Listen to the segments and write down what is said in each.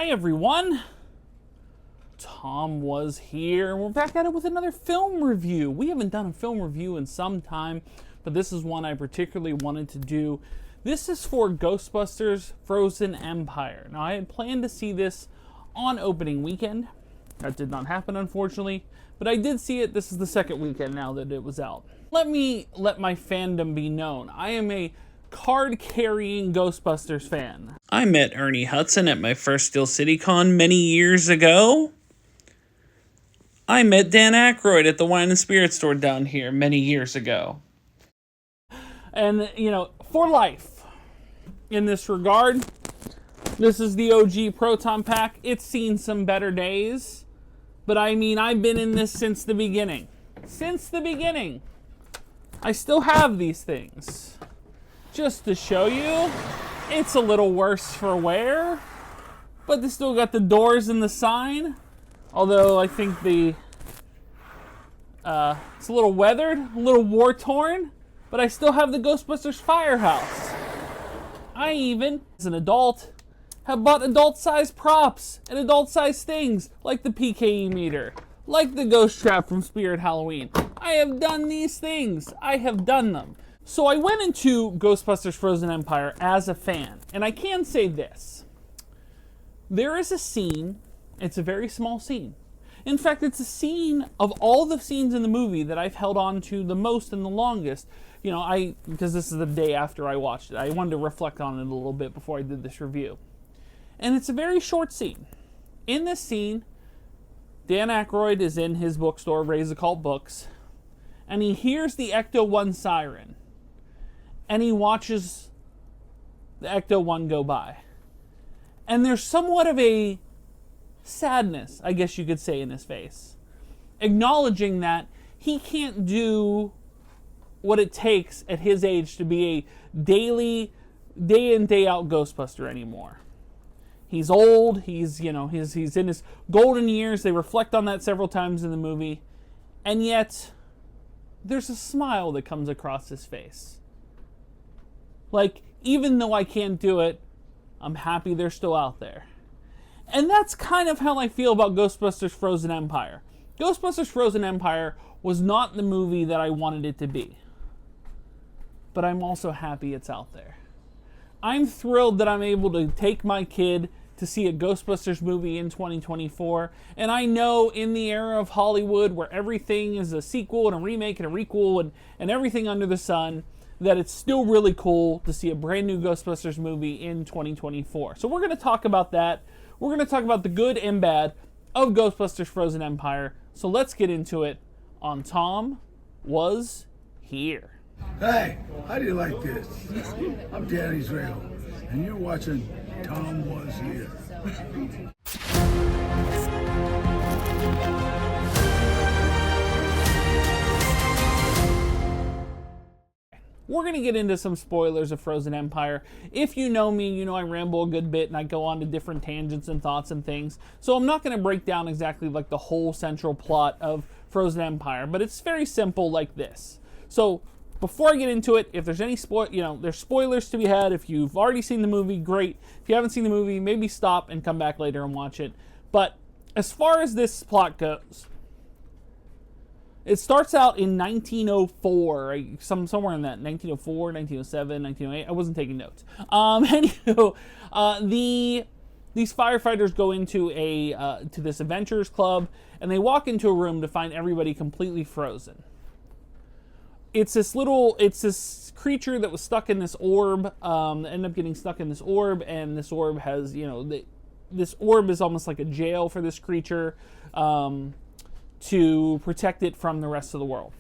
Hi everyone, Tom was here, and we're back at it with another film review. We haven't done a film review in some time, but this is one I particularly wanted to do. This is for Ghostbusters Frozen Empire. Now I had planned to see this on opening weekend. That did not happen, unfortunately, but I did see it. This is the second weekend now that it was out. Let my fandom be known. I am a card-carrying Ghostbusters fan. I met Ernie Hudson at my first Steel City Con many years ago. I met Dan Aykroyd at the Wine and Spirit store down here many years ago. And, for life, in this regard, this is the OG Proton Pack. It's seen some better days, but I've been in this since the beginning. Since the beginning. I still have these things. Just to show you, it's a little worse for wear, but they still got the doors and the sign. Although I think it's a little weathered, a little war-torn, but I still have the Ghostbusters Firehouse. I even, as an adult, have bought adult-sized props and adult-sized things, like the PKE meter, like the ghost trap from Spirit Halloween. I have done these things. I have done them. So I went into Ghostbusters Frozen Empire as a fan, and I can say this. There is a scene, it's a very small scene. In fact, it's a scene of all the scenes in the movie that I've held on to the most and the longest. Because this is the day after I watched it. I wanted to reflect on it a little bit before I did this review. And it's a very short scene. In this scene, Dan Aykroyd is in his bookstore, Raise Occult Books, and he hears the Ecto-1 siren. And he watches the Ecto-1 go by. And there's somewhat of a sadness, I guess you could say, in his face. Acknowledging that he can't do what it takes at his age to be a daily, day in, day out Ghostbuster anymore. He's old, he's in his golden years. They reflect on that several times in the movie. And yet, there's a smile that comes across his face. Like, even though I can't do it, I'm happy they're still out there. And that's kind of how I feel about Ghostbusters Frozen Empire. Ghostbusters Frozen Empire was not the movie that I wanted it to be. But I'm also happy it's out there. I'm thrilled that I'm able to take my kid to see a Ghostbusters movie in 2024. And I know in the era of Hollywood where everything is a sequel and a remake and a requel and everything under the sun, that it's still really cool to see a brand new Ghostbusters movie in 2024. So we're going to talk about that. We're going to talk about the good and bad of Ghostbusters Frozen Empire. So let's get into it on Tom Was Here. Hey, how do you like this? I'm Dan Israel, and you're watching Tom Was Here. We're going to get into some spoilers of Frozen Empire. If you know me, you know I ramble a good bit and I go on to different tangents and thoughts and things. So I'm not going to break down exactly like the whole central plot of Frozen Empire, but it's very simple like this. So before I get into it, if there's any there's spoilers to be had. If you've already seen the movie, great. If you haven't seen the movie, maybe stop and come back later and watch it. But as far as this plot goes, it starts out in 1904, somewhere in that, 1904, 1907, 1908. I wasn't taking notes. Anywho, these firefighters go into to this adventurers club, and they walk into a room to find everybody completely frozen. It's this creature that was stuck in this orb, ended up getting stuck in this orb, and this orb has, this orb is almost like a jail for this creature, to protect it from the rest of the world.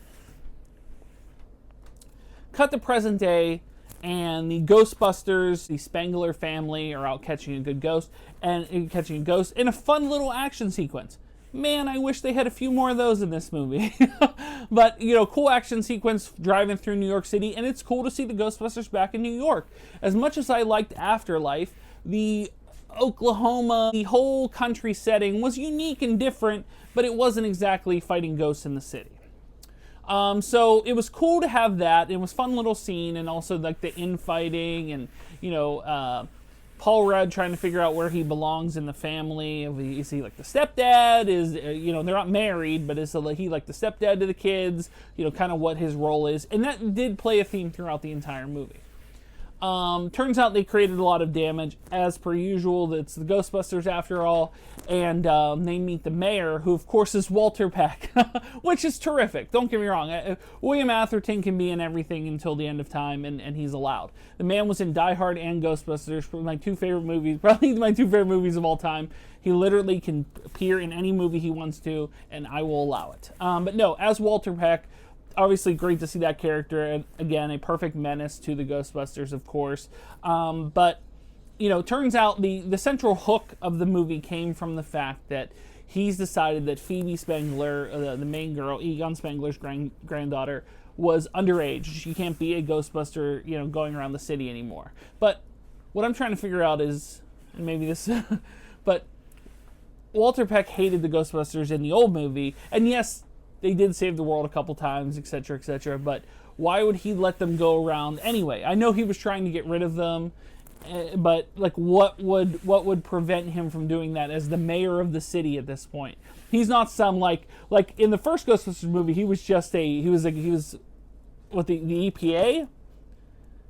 Cut to present day, and the Ghostbusters, the Spangler family, are out catching a ghost in a fun little action sequence. Man, I wish they had a few more of those in this movie. But, cool action sequence driving through New York City, and it's cool to see the Ghostbusters back in New York. As much as I liked Afterlife, the Oklahoma, the whole country setting was unique and different, but it wasn't exactly fighting ghosts in the city. So it was cool to have that. It was a fun little scene, and also like the infighting and Paul Rudd trying to figure out where he belongs in the family. Is he like the stepdad? Is they're not married, but is he like the stepdad to the kids? Kind of what his role is, and that did play a theme throughout the entire movie. Turns out they created a lot of damage, as per usual. It's the Ghostbusters after all, and they meet the mayor, who of course is Walter Peck, which is terrific. Don't get me wrong. William Atherton can be in everything until the end of time, and he's allowed. The man was in Die Hard and Ghostbusters, my two favorite movies, probably my two favorite movies of all time. He literally can appear in any movie he wants to, and I will allow it. But no, as Walter Peck, obviously great to see that character, and again, a perfect menace to the Ghostbusters, of course. But turns out the central hook of the movie came from the fact that he's decided that Phoebe Spangler, the main girl, Egon Spangler's granddaughter, was underage. She can't be a Ghostbuster, going around the city anymore. But what I'm trying to figure out is, and maybe this, but Walter Peck hated the Ghostbusters in the old movie, and yes, they did save the world a couple times, etc., but why would he let them go around anyway? I know he was trying to get rid of them, but like, what would prevent him from doing that as the mayor of the city at this point? He's not some like in the first Ghostbusters movie, he was what, the EPA?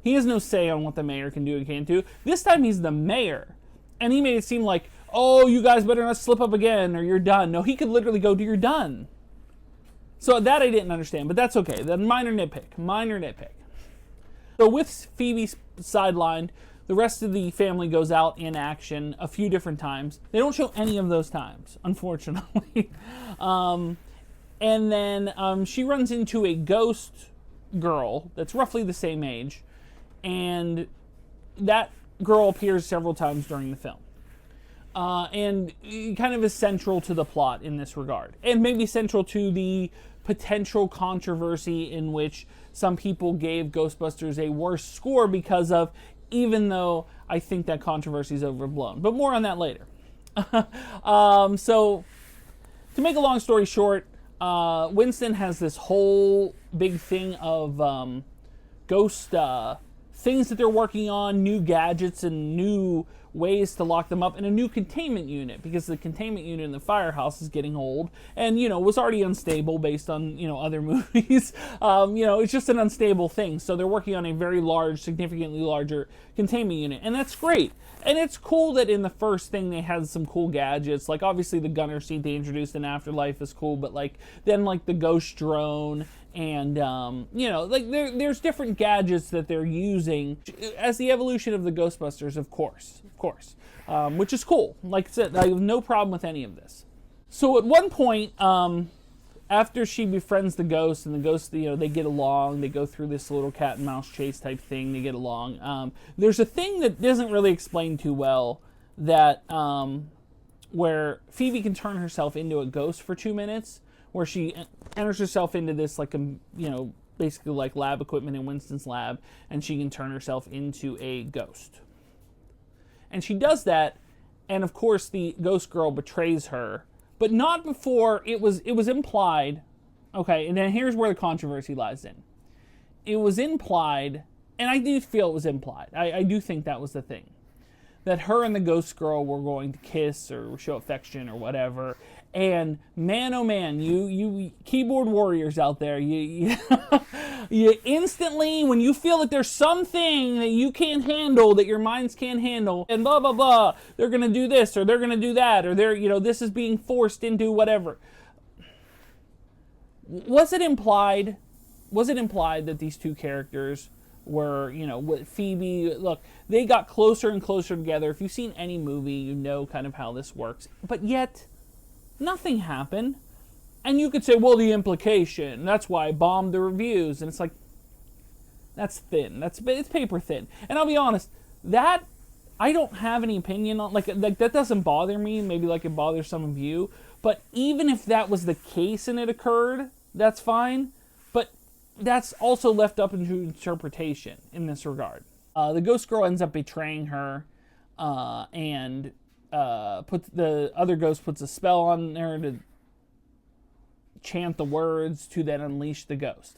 He has no say on what the mayor can do and can't do. This time he's the mayor, and he made it seem like, oh, you guys better not slip up again or you're done. No, he could literally go, you're done. So that I didn't understand, but that's okay. The minor nitpick. So with Phoebe sidelined, the rest of the family goes out in action a few different times. They don't show any of those times, unfortunately. And then she runs into a ghost girl that's roughly the same age, and that girl appears several times during the film. And kind of is central to the plot in this regard, and maybe central to the potential controversy in which some people gave Ghostbusters a worse score because of, even though I think that controversy is overblown. But more on that later. So, to make a long story short, Winston has this whole big thing of ghost things that they're working on, new gadgets and new ways to lock them up, and a new containment unit, because the containment unit in the firehouse is getting old and was already unstable based on other movies. It's just an unstable thing, so they're working on a very large, significantly larger containment unit, and that's great. And it's cool that in the first thing they had some cool gadgets, like obviously the gunner seat they introduced in Afterlife is cool, but then the ghost drone, and there's different gadgets that they're using as the evolution of the Ghostbusters, of course, which is cool. Like I said, I have no problem with any of this. So at one point, after she befriends the ghost, and the ghost, they get along, they go through this little cat and mouse chase type thing, they get along. There's a thing that doesn't really explain too well, that where Phoebe can turn herself into a ghost for 2 minutes, where she enters herself into this basically like lab equipment in Winston's lab, and she can turn herself into a ghost. And she does that, and of course the ghost girl betrays her, but not before it was implied. Okay, and then here's where the controversy lies in. It was implied, and I do feel it was implied. I do think that was the thing, that her and the ghost girl were going to kiss or show affection or whatever. And man, oh man, you keyboard warriors out there, you instantly, when you feel that there's something that you can't handle, that your minds can't handle, and blah, blah, blah, they're going to do this, or they're going to do that, or this is being forced into whatever. Was it implied that these two characters were, with Phoebe, look, they got closer and closer together. If you've seen any movie, you know kind of how this works. But yet, nothing happened. And you could say, well, the implication, that's why I bombed the reviews. And it's like, that's thin. It's paper thin. And I'll be honest, that, I don't have any opinion on, like that doesn't bother me. Maybe like it bothers some of you. But even if that was the case and it occurred, that's fine. But that's also left up into interpretation in this regard. The ghost girl ends up betraying her, and the other ghost puts a spell on her to chant the words to then unleash the ghost.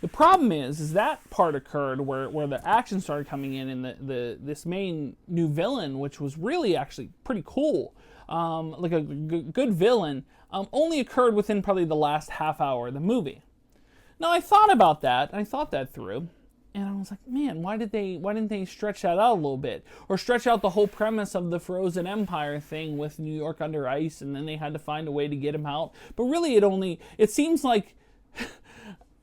The problem is that part occurred where the action started coming in, and this main new villain, which was really actually pretty cool, like a good villain, only occurred within probably the last half hour of the movie. Now I thought about that, I thought that through, and I was like, man, why didn't they stretch that out a little bit, or stretch out the whole premise of the Frozen Empire thing with New York under ice, and then they had to find a way to get him out. But really, it seems like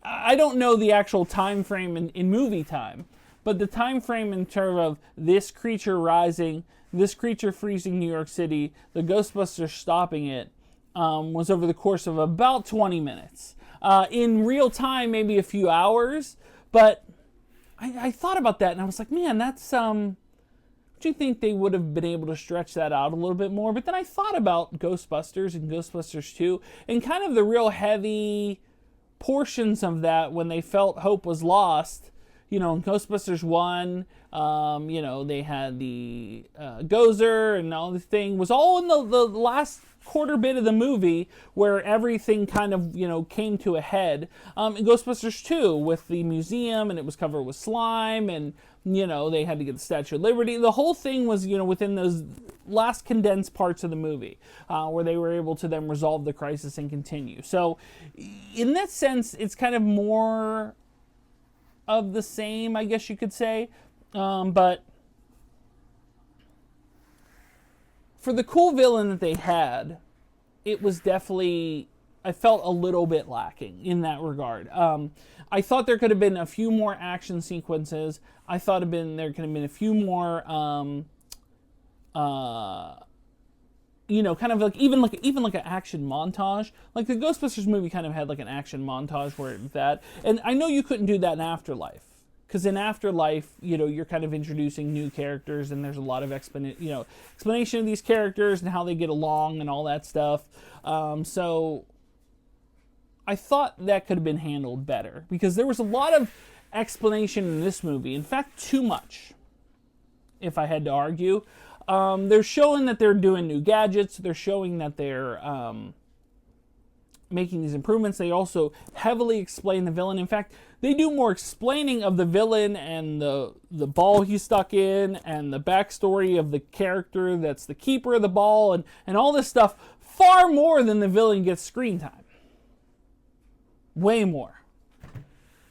I don't know the actual time frame in movie time, but the time frame in terms of this creature rising, this creature freezing New York City, the Ghostbusters stopping it, was over the course of about 20 minutes. In real time, maybe a few hours, but I thought about that and I was like, man, that's, do you think they would have been able to stretch that out a little bit more? But then I thought about Ghostbusters and Ghostbusters 2 and kind of the real heavy portions of that when they felt hope was lost. You know, in Ghostbusters 1, you know, they had the Gozer and all this thing was all in the last quarter bit of the movie where everything kind of, you know, came to a head. In Ghostbusters 2 with the museum, and it was covered with slime, and, you know, they had to get the Statue of Liberty. The whole thing was, you know, within those last condensed parts of the movie where they were able to then resolve the crisis and continue. So in that sense, it's kind of more of the same, I guess you could say. But for the cool villain that they had, it was definitely, I felt a little bit lacking in that regard. I thought there could have been a few more action sequences. I thought there could have been a few more, you know, kind of like even like an action montage. Like the Ghostbusters movie kind of had like an action montage where that, and I know you couldn't do that in Afterlife. Because in Afterlife, you know, you're kind of introducing new characters, and there's a lot of explanation of these characters and how they get along and all that stuff. So I thought that could have been handled better, because there was a lot of explanation in this movie. In fact, too much, if I had to argue. They're showing that they're doing new gadgets. They're showing that they're making these improvements. They also heavily explain the villain. In fact, they do more explaining of the villain and the ball he's stuck in and the backstory of the character that's the keeper of the ball and all this stuff far more than the villain gets screen time. Way more.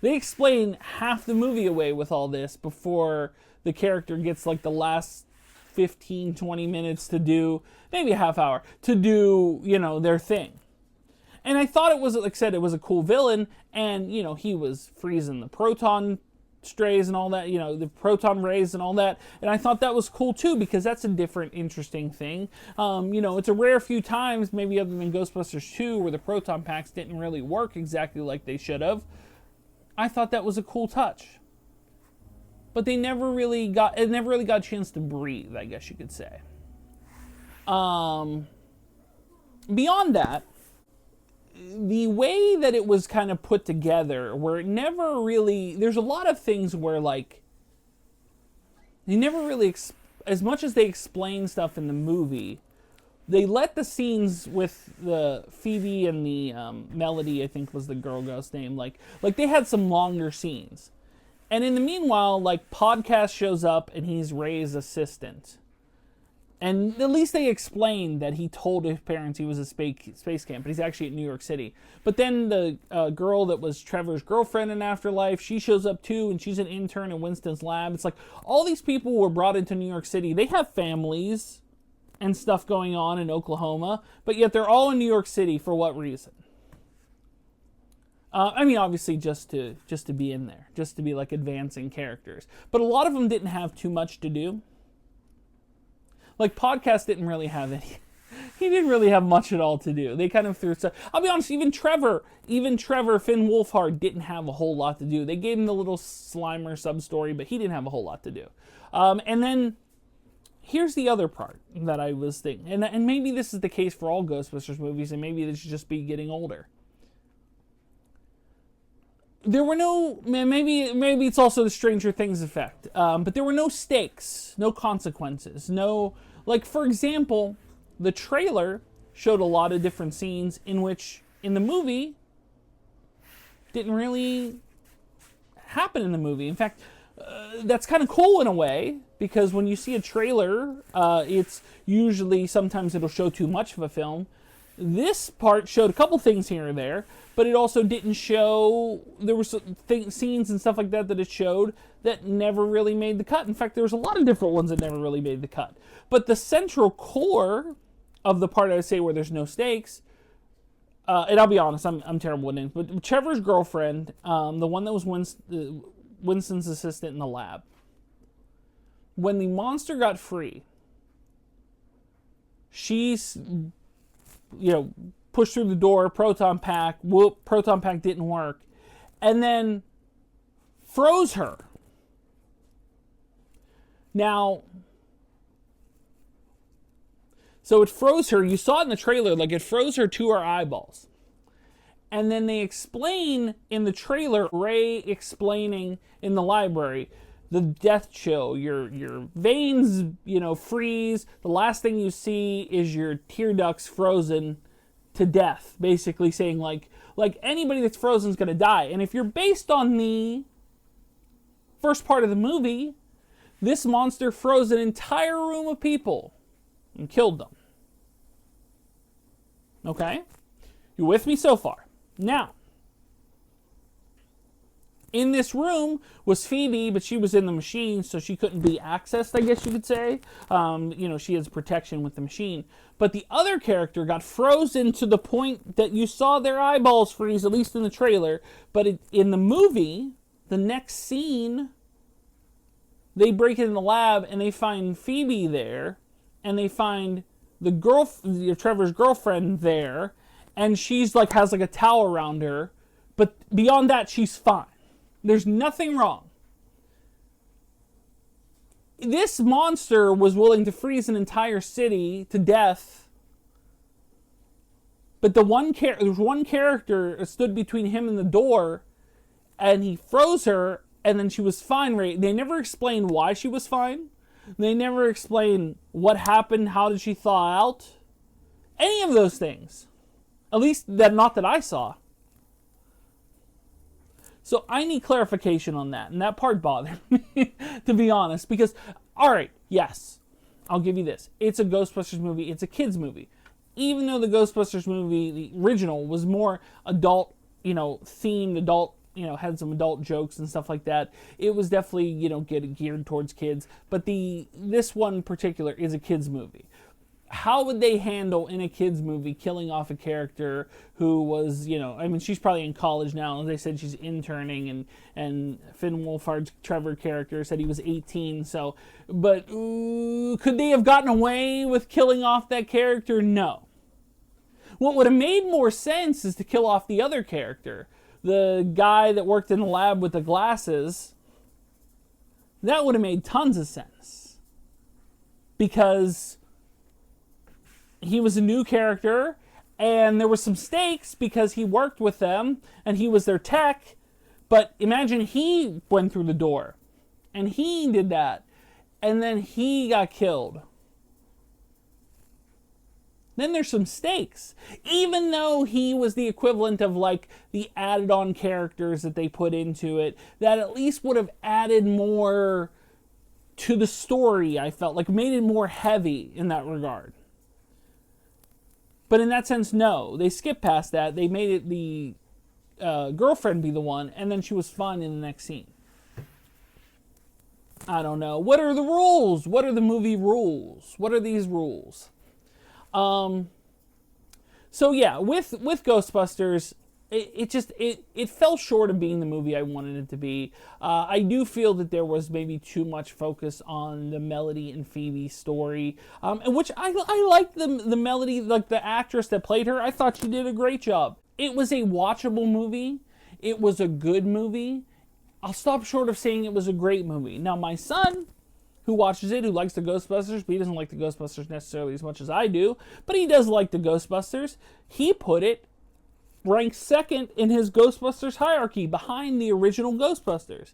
They explain half the movie away with all this before the character gets like the last 15, 20 minutes to do, maybe a half hour, to do, you know, their thing. And I thought it was, like I said, it was a cool villain, and, you know, he was freezing the proton strays and all that, you know, the proton rays and all that, and I thought that was cool too, because that's a different, interesting thing. You know, it's a rare few times, maybe other than Ghostbusters 2, where the proton packs didn't really work exactly like they should have. I thought that was a cool touch. But it never really got a chance to breathe, I guess you could say. Beyond that, the way that it was kind of put together, where it never really, there's a lot of things where, like, they never really, as much as they explain stuff in the movie, they let the scenes with the Phoebe and the Melody, I think was the girl ghost name, like they had some longer scenes. And in the meanwhile, like, Podcast shows up and he's Ray's assistant. And at least they explained that he told his parents he was a space camp, but he's actually at New York City. But then the girl that was Trevor's girlfriend in Afterlife, she shows up too, and she's an intern in Winston's lab. It's like all these people were brought into New York City. They have families and stuff going on in Oklahoma, but yet they're all in New York City for what reason? I mean, obviously just to be in there, just to be like advancing characters. But a lot of them didn't have too much to do. Like, Podcast didn't really have any. He didn't really have much at all to do. They kind of threw stuff. I'll be honest, even Trevor, Finn Wolfhard didn't have a whole lot to do. They gave him the little Slimer sub-story, but he didn't have a whole lot to do. And then, here's the other part that I was thinking. And maybe this is the case for all Ghostbusters movies, and maybe this should just be getting older. There were no, maybe it's also the Stranger Things effect, but there were no stakes, no consequences, no, like, for example, the trailer showed a lot of different scenes in which, in the movie, didn't really happen in the movie. In fact, that's kind of cool in a way, because when you see a trailer, it's usually, sometimes it'll show too much of a film. This part showed a couple things here and there, but it also didn't show, there were scenes and stuff like that that it showed that never really made the cut. In fact, there was a lot of different ones that never really made the cut. But the central core of the part I would say where there's no stakes, and I'll be honest, I'm terrible with names, but Trevor's girlfriend, the one that was Winston's assistant in the lab, when the monster got free, she's, pushed through the door, proton pack, proton pack didn't work, and then froze her. Now, so it froze her, you saw it in the trailer, like it froze her to her eyeballs. And then they explain in the trailer, Ray explaining in the library, the death chill, your veins, freeze. The last thing you see is your tear ducts frozen to death, basically saying like anybody that's frozen is going to die. And if you're based on the first part of the movie, this monster froze an entire room of people and killed them. Okay? You with me so far? Now, in this room was Phoebe, but she was in the machine, so she couldn't be accessed, I guess you could say. She has protection with the machine. But the other character got frozen to the point that you saw their eyeballs freeze, at least in the trailer. But in the movie, the next scene, they break in the lab and they find Phoebe there, and they find Trevor's girlfriend there, and she's has a towel around her. But beyond that, she's fine. There's nothing wrong. This monster was willing to freeze an entire city to death. But there was one character that stood between him and the door, and he froze her, and then she was fine. Right? They never explained why she was fine. They never explained what happened, how did she thaw out. Any of those things. At least not that I saw. So I need clarification on that, and that part bothered me, to be honest, because, alright, yes, I'll give you this. It's a Ghostbusters movie, it's a kid's movie. Even though the Ghostbusters movie, the original, was more adult, themed, adult, had some adult jokes and stuff like that, it was definitely, geared towards kids, but this one in particular is a kid's movie. How would they handle in a kid's movie killing off a character who was, she's probably in college now. As they said, she's interning, and Finn Wolfhard's Trevor character said he was 18. So, but could they have gotten away with killing off that character? No. What would have made more sense is to kill off the other character, the guy that worked in the lab with the glasses. That would have made tons of sense, because he was a new character, and there were some stakes because he worked with them, and he was their tech. But imagine he went through the door, and he did that, and then he got killed. Then there's some stakes. Even though he was the equivalent of the added on characters that they put into it, that at least would have added more to the story, I felt, made it more heavy in that regard. But in that sense, no. They skipped past that. They made it the girlfriend be the one, and then she was fine in the next scene. I don't know. What are the rules? What are the movie rules? What are these rules? So yeah, with Ghostbusters, it fell short of being the movie I wanted it to be. I do feel that there was maybe too much focus on the Melody and Phoebe story, which I liked the Melody, the actress that played her. I thought she did a great job. It was a watchable movie. It was a good movie. I'll stop short of saying it was a great movie. Now, my son, who watches it, who likes the Ghostbusters, but he doesn't like the Ghostbusters necessarily as much as I do, but he does like the Ghostbusters. He put it ranked second in his Ghostbusters hierarchy, behind the original Ghostbusters.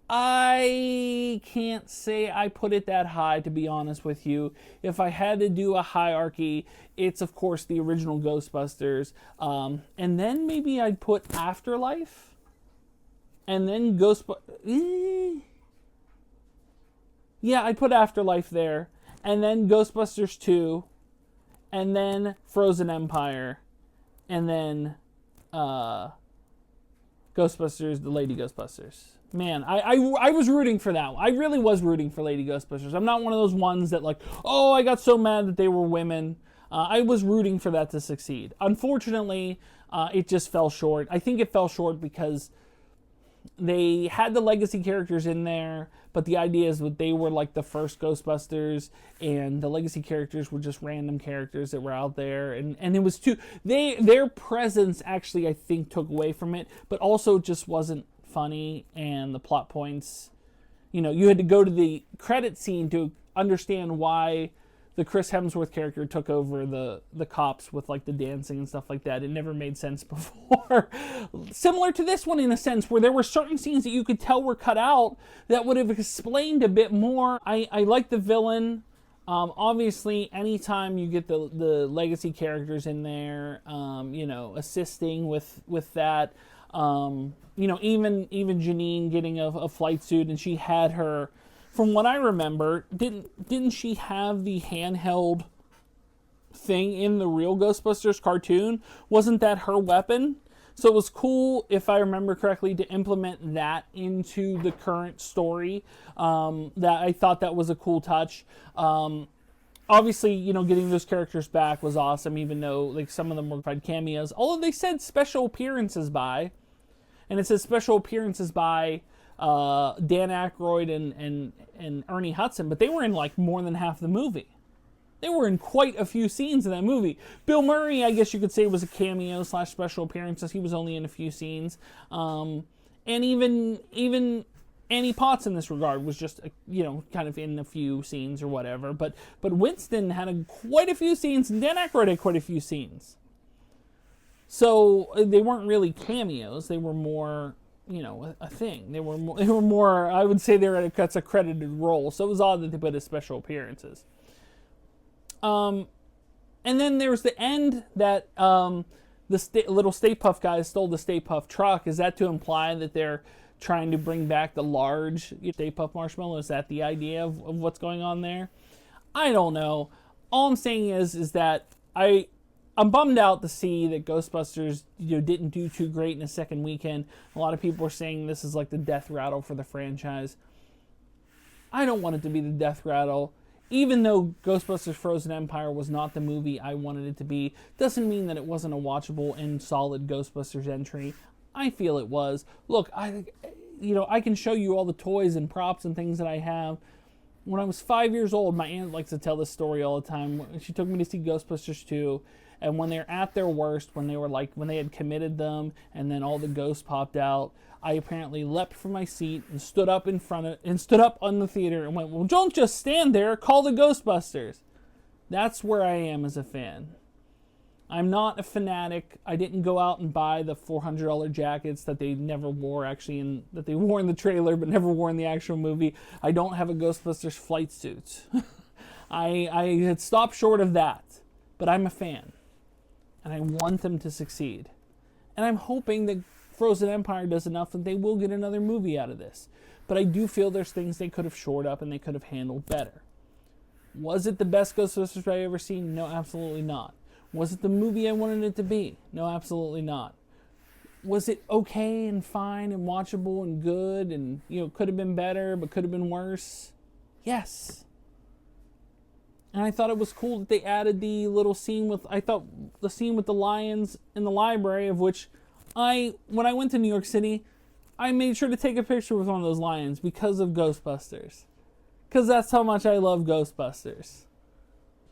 I can't say I put it that high, to be honest with you. If I had to do a hierarchy, it's of course the original Ghostbusters, and then maybe I'd put Afterlife and then yeah, I'd put Afterlife there, and then Ghostbusters 2, and then Frozen Empire, and then Ghostbusters, the Lady Ghostbusters. Man, I was rooting for that one. I really was rooting for Lady Ghostbusters. I'm not one of those ones that like, oh, I got so mad that they were women. I was rooting for that to succeed. Unfortunately, it just fell short. I think it fell short because they had the legacy characters in there, but the idea is that they were like the first Ghostbusters, and the legacy characters were just random characters that were out there, and it was too, their presence actually I think took away from it, but also just wasn't funny, and the plot points, you had to go to the credit scene to understand why the Chris Hemsworth character took over the cops with like the dancing and stuff like that. It never made sense before. Similar to this one in a sense, where there were certain scenes that you could tell were cut out that would have explained a bit more. I like the villain. Obviously, anytime you get the legacy characters in there, assisting with that, even Janine getting a flight suit, and she had her. From what I remember, didn't she have the handheld thing in the real Ghostbusters cartoon? Wasn't that her weapon? So it was cool, if I remember correctly, to implement that into the current story. That I thought that was a cool touch. Obviously, getting those characters back was awesome, even though like some of them were cameos. Although they said special appearances by, and it says special appearances by Dan Aykroyd and Ernie Hudson, but they were in like more than half the movie. They were in quite a few scenes in that movie. Bill Murray, I guess you could say, was a cameo / special appearances. He was only in a few scenes. And even Annie Potts in this regard was just, kind of in a few scenes or whatever. But Winston had quite a few scenes, and Dan Aykroyd had quite a few scenes. So they weren't really cameos. They were more, a thing. They were more. I would say that's a credited role. So it was odd that they put as special appearances. And then there was the end that the little Stay Puft guys stole the Stay Puft truck. Is that to imply that they're trying to bring back the large Stay Puft marshmallow? Is that the idea of what's going on there? I don't know. All I'm saying is that I'm bummed out to see that Ghostbusters didn't do too great in the second weekend. A lot of people are saying this is like the death rattle for the franchise. I don't want it to be the death rattle. Even though Ghostbusters Frozen Empire was not the movie I wanted it to be, doesn't mean that it wasn't a watchable and solid Ghostbusters entry. I feel it was. Look, I can show you all the toys and props and things that I have. When I was 5 years old, my aunt likes to tell this story all the time. She took me to see Ghostbusters 2. And when they're at their worst, when they had committed them, and then all the ghosts popped out, I apparently leapt from my seat and stood up on the theater and went, "Well, don't just stand there, call the Ghostbusters." That's where I am as a fan. I'm not a fanatic. I didn't go out and buy the $400 jackets that they never wore that they wore in the trailer but never wore in the actual movie. I don't have a Ghostbusters flight suit. I had stopped short of that, but I'm a fan. And I want them to succeed. And I'm hoping that Frozen Empire does enough that they will get another movie out of this. But I do feel there's things they could have shored up and they could have handled better. Was it the best Ghostbusters I've ever seen? No, absolutely not. Was it the movie I wanted it to be? No, absolutely not. Was it okay and fine and watchable and good and, could have been better but could have been worse? Yes. And I thought it was cool that they added the little scene with the lions in the library, of which when I went to New York City, I made sure to take a picture with one of those lions because of Ghostbusters. Because that's how much I love Ghostbusters.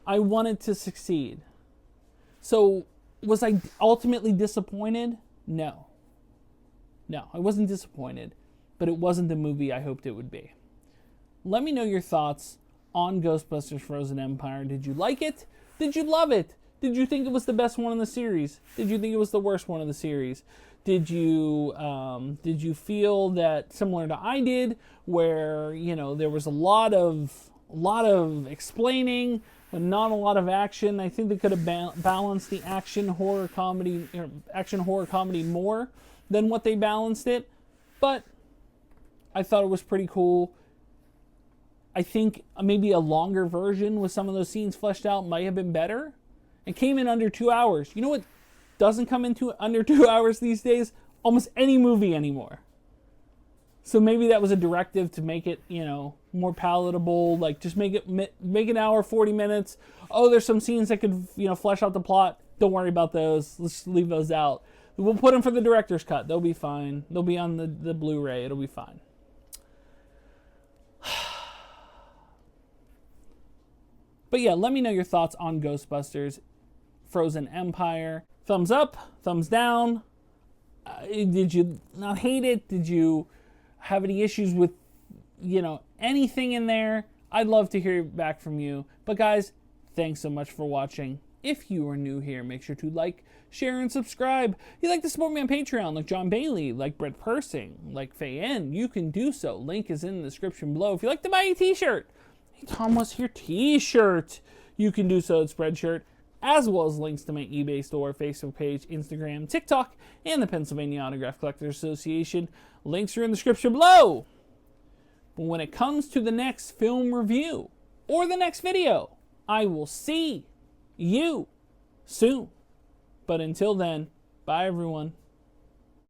I want it to succeed. So, was I ultimately disappointed? No. No, I wasn't disappointed, but it wasn't the movie I hoped it would be. Let me know your thoughts on Ghostbusters Frozen Empire. Did you like it? Did you love it? Did you think it was the best one in the series? Did you think it was the worst one in the series? Did you feel that similar to I did, where there was a lot of explaining, but not a lot of action? I think they could have balanced the action horror comedy more than what they balanced it. But I thought it was pretty cool. I think maybe a longer version with some of those scenes fleshed out might have been better. It came in under 2 hours. You know what doesn't come into under 2 hours these days? Almost any movie anymore. So maybe that was a directive to make it, more palatable. Like, just make an hour, 40 minutes. Oh, there's some scenes that could, flesh out the plot. Don't worry about those. Let's leave those out. We'll put them for the director's cut. They'll be fine. They'll be on the Blu-ray. It'll be fine. But yeah, let me know your thoughts on Ghostbusters, Frozen Empire. Thumbs up, thumbs down. Did you not hate it? Did you have any issues with, anything in there? I'd love to hear back from you. But guys, thanks so much for watching. If you are new here, make sure to like, share, and subscribe. If you'd like to support me on Patreon, like John Bailey, like Brett Persing, like Faye N, you can do so. Link is in the description below. If you'd like to buy a t-shirt, Tomwashere t-shirt, you can do so at Spreadshirt, as well as links to my eBay store, Facebook page, Instagram, TikTok, and the Pennsylvania Autograph Collectors Association. Links are in the description below. But when it comes to the next film review or the next video, I will see you soon. But until then, bye everyone.